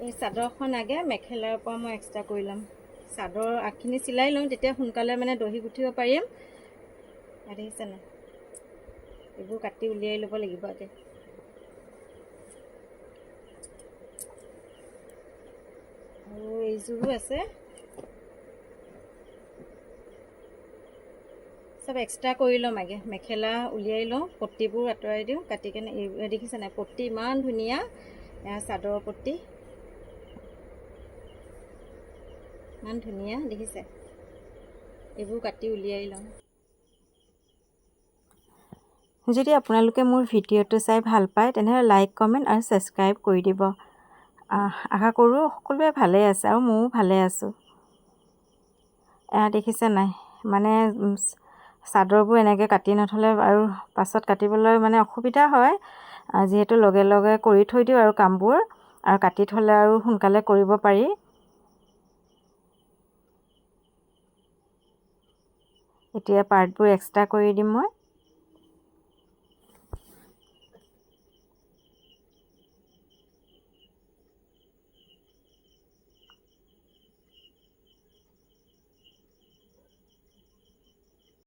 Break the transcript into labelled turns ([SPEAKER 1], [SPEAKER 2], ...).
[SPEAKER 1] এই চাদৰখন আগে মেখেলাৰ পৰা মই এক্সট্ৰা কৰি ল'ম। চাদৰ আগখিনি চিলাই লওঁ, তেতিয়া সোনকালে মানে দহি গুঠিব পাৰিম। দেখিছে নাই, এইবোৰ কাটি উলিয়াই ল'ব লাগিব আগে। আৰু এইযোৰো আছে, চব এক্সট্ৰা কৰি ল'ম আগে। মেখেলা উলিয়াই লওঁ, পট্টিবোৰ আঁতৰাই দিওঁ, কাটি কেনে এই দেখিছে নাই, পট্টি ইমান ধুনীয়া, চাদৰৰ পট্টি ইমান ধুনীয়া দেখিছে। এইবোৰ কাটি উলিয়াই লওঁ। যদি আপোনালোকে মোৰ ভিডিঅ'টো চাই ভাল পায় তেনেহ'লে লাইক, কমেণ্ট আৰু ছাবস্ক্ৰাইব কৰি দিব। আশা কৰোঁ সকলোৱে ভালে আছে আৰু ময়ো ভালে আছোঁ। দেখিছে নাই, মানে চাদৰবোৰ এনেকৈ কাটি নথ'লে আৰু পাছত কাটিবলৈ মানে অসুবিধা হয়, যিহেতু লগে লগে কৰি থৈ দিওঁ আৰু কামবোৰ, আৰু কাটি থ'লে আৰু সোনকালে কৰিব পাৰি। এতিয়া পাৰ্টবোৰ এক্সট্ৰা কৰি দিম মই।